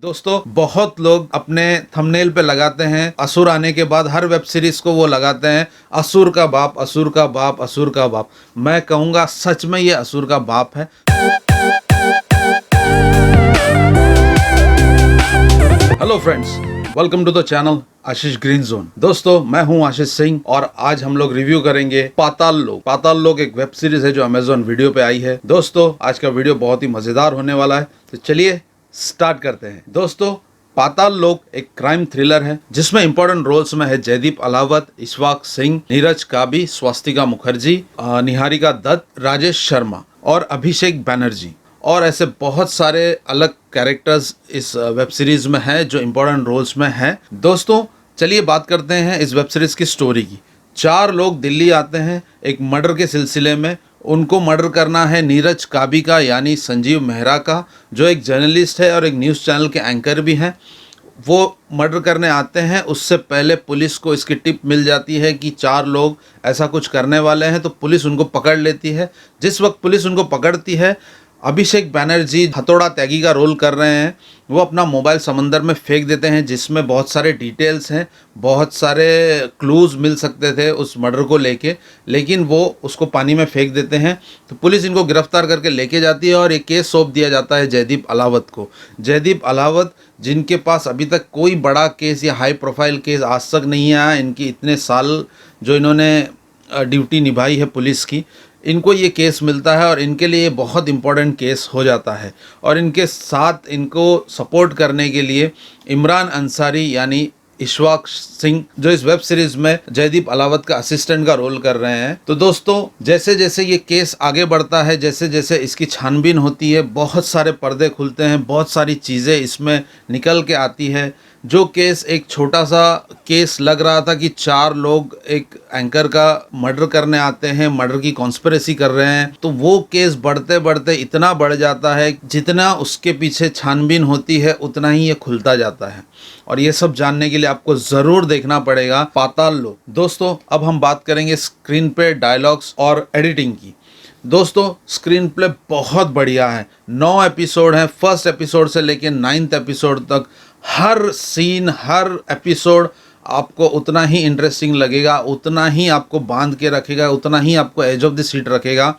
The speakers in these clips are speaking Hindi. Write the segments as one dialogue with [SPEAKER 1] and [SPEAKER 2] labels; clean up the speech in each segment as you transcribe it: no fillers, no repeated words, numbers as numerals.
[SPEAKER 1] दोस्तों, बहुत लोग अपने थंबनेल पे लगाते हैं असुर आने के बाद हर वेब सीरीज को वो लगाते हैं असुर का बाप, असुर का बाप, असुर का बाप। मैं कहूँगा सच में ये असुर का बाप है। Hello friends, welcome to the channel Ashish green zone. दोस्तों, मैं हूं आशीष सिंह और आज हम लोग रिव्यू करेंगे पाताल लोक। पाताल लोक एक वेब सीरीज है जो अमेजॉन वीडियो पे आई है। दोस्तों, आज का वीडियो बहुत ही मजेदार होने वाला है, तो चलिए स्टार्ट करते हैं। दोस्तों, पाताल लोक एक क्राइम थ्रिलर है जिसमें इंपॉर्टेंट रोल्स में है जयदीप अलावत, इशफाक सिंह, नीरज काबी, स्वास्तिका मुखर्जी, निहारिका दत्त, राजेश शर्मा और अभिषेक बैनर्जी और ऐसे बहुत सारे अलग कैरेक्टर्स इस वेब सीरीज में हैं जो इम्पोर्टेंट रोल्स में हैं। दोस्तों, चलिए बात करते हैं इस वेब सीरीज की स्टोरी की। 4 लोग दिल्ली आते हैं एक मर्डर के सिलसिले में। उनको मर्डर करना है नीरज काबी का, यानी संजीव मेहरा का, जो एक जर्नलिस्ट है और एक न्यूज़ चैनल के एंकर भी हैं। वो मर्डर करने आते हैं। उससे पहले पुलिस को इसकी टिप मिल जाती है कि 4 लोग ऐसा कुछ करने वाले हैं, तो पुलिस उनको पकड़ लेती है। जिस वक्त पुलिस उनको पकड़ती है, अभिषेक बैनर्जी हथौड़ा त्यागी का रोल कर रहे हैं। वो अपना मोबाइल समंदर में फेंक देते हैं जिसमें बहुत सारे डिटेल्स हैं, बहुत सारे क्लूज़ मिल सकते थे उस मर्डर को लेके, लेकिन वो उसको पानी में फेंक देते हैं। तो पुलिस इनको गिरफ्तार करके लेके जाती है और एक केस सौंप दिया जाता है जयदीप अलावत को। जयदीप अलावत, जिनके पास अभी तक कोई बड़ा केस या हाई प्रोफाइल केस आज तक नहीं आया, इनकी इतने साल जो इन्होंने ड्यूटी निभाई है पुलिस की, इनको ये केस मिलता है और इनके लिए बहुत इम्पोर्टेंट केस हो जाता है। और इनके साथ इनको सपोर्ट करने के लिए इमरान अंसारी यानी इशफाक सिंह, जो इस वेब सीरीज में जयदीप अलावत का असिस्टेंट का रोल कर रहे हैं। तो दोस्तों, जैसे जैसे ये केस आगे बढ़ता है, जैसे जैसे इसकी छानबीन होती है, बहुत सारे पर्दे खुलते हैं, बहुत सारी चीज़ें इसमें निकल के आती है। जो केस एक छोटा सा केस लग रहा था कि 4 लोग एक एंकर का मर्डर करने आते हैं, मर्डर की कॉन्स्पिरेसी कर रहे हैं, तो वो केस बढ़ते बढ़ते इतना बढ़ जाता है, जितना उसके पीछे छानबीन होती है उतना ही ये खुलता जाता है। और ये सब जानने के लिए आपको ज़रूर देखना पड़ेगा पाताल लोक। दोस्तों, अब हम बात करेंगे स्क्रीन पे डायलॉग्स और एडिटिंग की। दोस्तों, स्क्रीन प्ले बहुत बढ़िया है। 9 एपिसोड हैं, फर्स्ट एपिसोड से लेकर 9th एपिसोड तक। हर सीन, हर एपिसोड आपको उतना ही इंटरेस्टिंग लगेगा, उतना ही आपको बांध के रखेगा, उतना ही आपको एज ऑफ द सीट रखेगा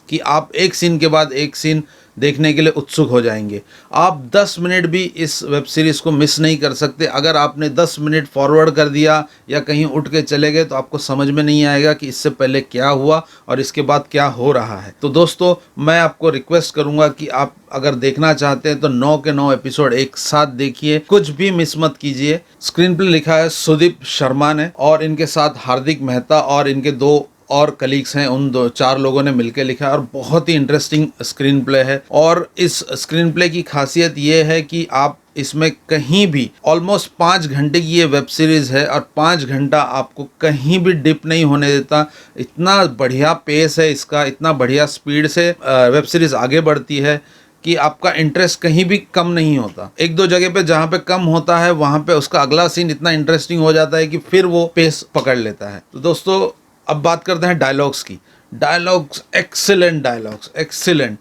[SPEAKER 1] कि आप एक सीन के बाद एक सीन देखने के लिए उत्सुक हो जाएंगे। आप 10 मिनट भी इस वेब सीरीज़ को मिस नहीं कर सकते। अगर आपने 10 मिनट फॉरवर्ड कर दिया या कहीं उठ के चले गए तो आपको समझ में नहीं आएगा कि इससे पहले क्या हुआ और इसके बाद क्या हो रहा है। तो दोस्तों, मैं आपको रिक्वेस्ट करूंगा कि आप अगर देखना चाहते हैं तो 9 के 9 एपिसोड एक साथ देखिए, कुछ भी मिस मत कीजिए। स्क्रीन प्ले लिखा है सुदीप शर्मा ने और इनके साथ हार्दिक मेहता और इनके 2 और कलीग्स हैं, उन 4 लोगों ने मिलकर लिखा है और बहुत ही इंटरेस्टिंग स्क्रीन प्ले है। और इस स्क्रीन प्ले की खासियत ये है कि आप इसमें कहीं भी, ऑलमोस्ट 5 घंटे की ये वेब सीरीज़ है और 5 घंटा आपको कहीं भी डिप नहीं होने देता। इतना बढ़िया पेस है इसका, इतना बढ़िया स्पीड से वेब सीरीज़ आगे बढ़ती है कि आपका इंटरेस्ट कहीं भी कम नहीं होता। 1-2 जगह पे जहाँ पे कम होता है वहाँ पे उसका अगला सीन इतना इंटरेस्टिंग हो जाता है कि फिर वो पेस पकड़ लेता है। तो दोस्तों, अब बात करते हैं डायलॉग्स की। Dialogues excellent, dialogues excellent,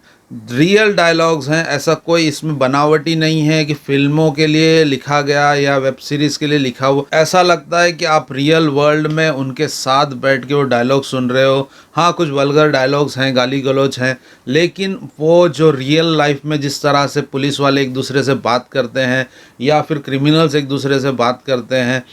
[SPEAKER 1] real dialogues हैं। ऐसा कोई इसमें बनावटी नहीं है कि फिल्मों के लिए लिखा गया या वेब सीरीज़ के लिए लिखा हुआ। ऐसा लगता है कि आप रियल वर्ल्ड में उनके साथ बैठ के वो डायलॉग सुन रहे हो। हाँ, कुछ वल्गर डायलॉग्स हैं, गाली गलौज हैं, लेकिन वो जो रियल लाइफ में जिस तरह से पुलिस वाले एक दूसरे से बात करते हैं या फिर क्रिमिनल्स एक दूसरे से बात करते हैं,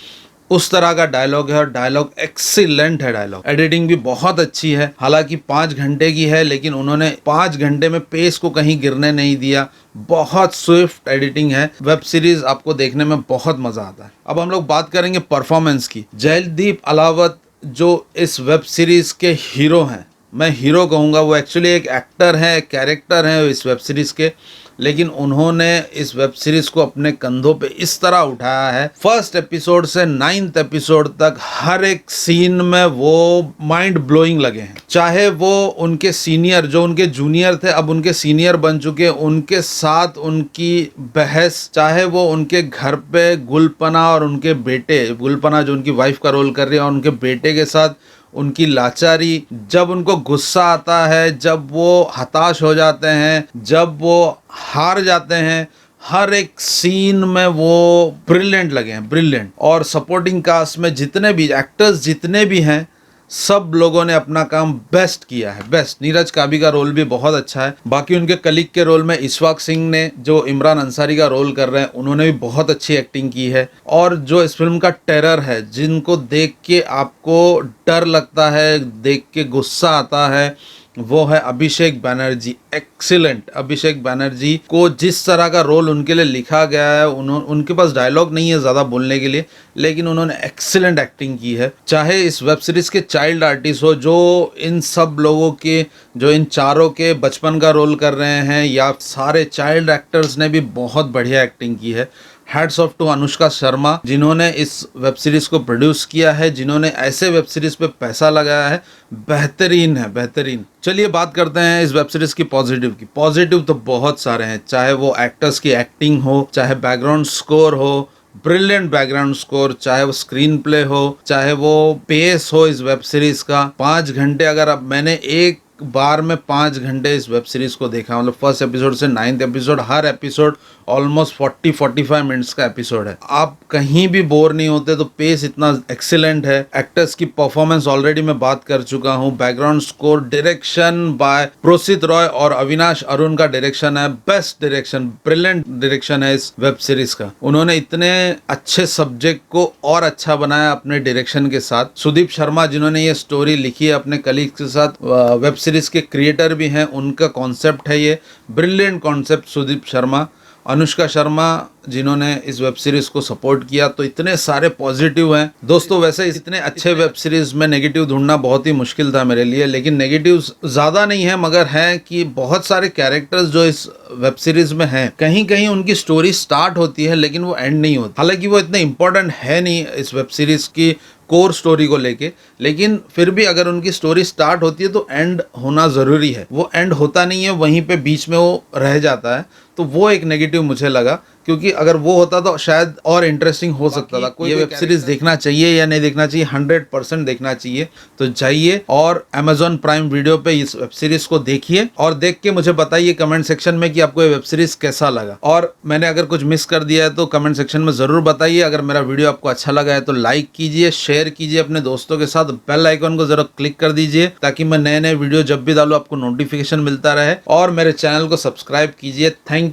[SPEAKER 1] उस तरह का डायलॉग है और डायलॉग एक्सीलेंट है। डायलॉग एडिटिंग भी बहुत अच्छी है। हालांकि 5 घंटे की है, लेकिन उन्होंने 5 घंटे में पेस को कहीं गिरने नहीं दिया। बहुत स्विफ्ट एडिटिंग है। वेब सीरीज आपको देखने में बहुत मजा आता है। अब हम लोग बात करेंगे परफॉर्मेंस की। जयदीप अलावत जो इस वेब सीरीज के हीरो हैं, मैं हीरो कहूँगा, वो एक्चुअली एक एक्टर है, एक कैरेक्टर है इस वेब सीरीज़ के, लेकिन उन्होंने इस वेब सीरीज़ को अपने कंधों पे इस तरह उठाया है। फर्स्ट एपिसोड से 9th एपिसोड तक हर एक सीन में वो माइंड ब्लोइंग लगे हैं। चाहे वो उनके सीनियर, जो उनके जूनियर थे अब उनके सीनियर बन चुके, उनके साथ उनकी बहस, चाहे वो उनके घर पे गुलपना और उनके बेटे, गुलपना जो उनकी वाइफ का रोल कर रही है, और उनके बेटे के साथ उनकी लाचारी, जब उनको गुस्सा आता है, जब वो हताश हो जाते हैं, जब वो हार जाते हैं, हर एक सीन में वो ब्रिलियंट लगे हैं, ब्रिलियंट। और सपोर्टिंग कास्ट में जितने भी एक्टर्स जितने भी हैं, सब लोगों ने अपना काम बेस्ट किया है, बेस्ट। नीरज काबी का रोल भी बहुत अच्छा है। बाकी उनके कलीग के रोल में इशफाक सिंह ने, जो इमरान अंसारी का रोल कर रहे हैं, उन्होंने भी बहुत अच्छी एक्टिंग की है। और जो इस फिल्म का टेरर है, जिनको देख के आपको डर लगता है, देख के गुस्सा आता है, वो है अभिषेक बैनर्जी। एक्सीलेंट। अभिषेक बैनर्जी को जिस तरह का रोल उनके लिए लिखा गया है, उनके पास डायलॉग नहीं है ज़्यादा बोलने के लिए, लेकिन उन्होंने एक्सीलेंट एक्टिंग की है। चाहे इस वेब सीरीज़ के चाइल्ड आर्टिस्ट हो, जो इन सब लोगों के, जो इन चारों के बचपन का रोल कर रहे हैं, या सारे चाइल्ड एक्टर्स ने भी बहुत बढ़िया एक्टिंग की है। Hats off to Anushka Sharma, जिन्होंने इस वेब सीरीज को प्रोड्यूस किया है, जिन्होंने ऐसे वेब सीरीज पे पैसा लगाया है। बेहतरीन है, बेहतरीन। चलिए बात करते हैं इस वेब सीरीज की पॉजिटिव की। पॉजिटिव तो बहुत सारे हैं, चाहे वो एक्टर्स की एक्टिंग हो, चाहे बैकग्राउंड स्कोर हो, ब्रिलियंट बैकग्राउंड स्कोर, चाहे वो स्क्रीन प्ले हो, चाहे वो पेस हो इस वेब सीरीज का। 5 घंटे, अगर अब मैंने एक बार में 5 घंटे इस वेब सीरीज को देखा, मतलब फर्स्ट एपिसोड से 9th एपिसोड, हर एपिसोड ऑलमोस्ट 40-45 मिनट्स का एपिसोड है। आप कहीं भी बोर नहीं होते, तो पेस इतना एक्सीलेंट है। एक्टर्स की परफॉर्मेंस ऑलरेडी मैं बात कर चुका हूँ। Background score, direction by Prosit Roy और अविनाश अरुण का डायरेक्शन है, बेस्ट डायरेक्शन, ब्रिलियंट डायरेक्शन है इस वेब सीरीज का। उन्होंने इतने अच्छे सब्जेक्ट को और अच्छा बनाया अपने डायरेक्शन के साथ। सुदीप शर्मा, जिन्होंने ये स्टोरी लिखी है अपने कलीग के साथ, वेब सीरीज के क्रिएटर भी हैं, उनका कॉन्सेप्ट है ये, ब्रिलियंट कॉन्सेप्ट। सुदीप शर्मा, अनुष्का शर्मा, जिन्होंने इस वेब सीरीज को सपोर्ट किया। तो इतने सारे पॉजिटिव हैं दोस्तों। वैसे इतने अच्छे वेब सीरीज में नेगेटिव ढूंढना बहुत ही मुश्किल था मेरे लिए, लेकिन नेगेटिव्स ज़्यादा नहीं है, मगर है कि बहुत सारे कैरेक्टर्स जो इस वेब सीरीज में हैं, कहीं कहीं उनकी स्टोरी स्टार्ट होती है लेकिन वो एंड नहीं होती। हालांकि वो इतने इंपॉर्टेंट है नहीं इस वेब सीरीज की कोर स्टोरी को लेके, लेकिन फिर भी अगर उनकी स्टोरी स्टार्ट होती है तो एंड होना ज़रूरी है। वो एंड होता नहीं है, वहीं पे बीच में वो रह जाता है। तो वो एक नेगेटिव मुझे लगा, क्योंकि अगर वो होता तो शायद और इंटरेस्टिंग हो सकता था। कोई वेब सीरीज देखना चाहिए या नहीं देखना चाहिए? 100% देखना चाहिए। तो जाइए और Amazon प्राइम वीडियो पे इस वेब सीरीज को देखिए, और देख के मुझे बताइए कमेंट सेक्शन में कि आपको ये वेब सीरीज कैसा लगा। और मैंने अगर कुछ मिस कर दिया है तो कमेंट सेक्शन में ज़रूर बताइए। अगर मेरा वीडियो आपको अच्छा लगा है तो लाइक कीजिए, शेयर कीजिए अपने दोस्तों के साथ, बेल आइकन को जरा क्लिक कर दीजिए, ताकि मैं नए नए वीडियो जब भी डालूं आपको नोटिफिकेशन मिलता रहे। और मेरे चैनल को सब्सक्राइब कीजिए। Thank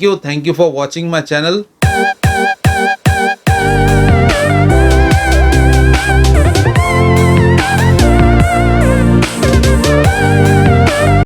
[SPEAKER 1] you for watching my channel.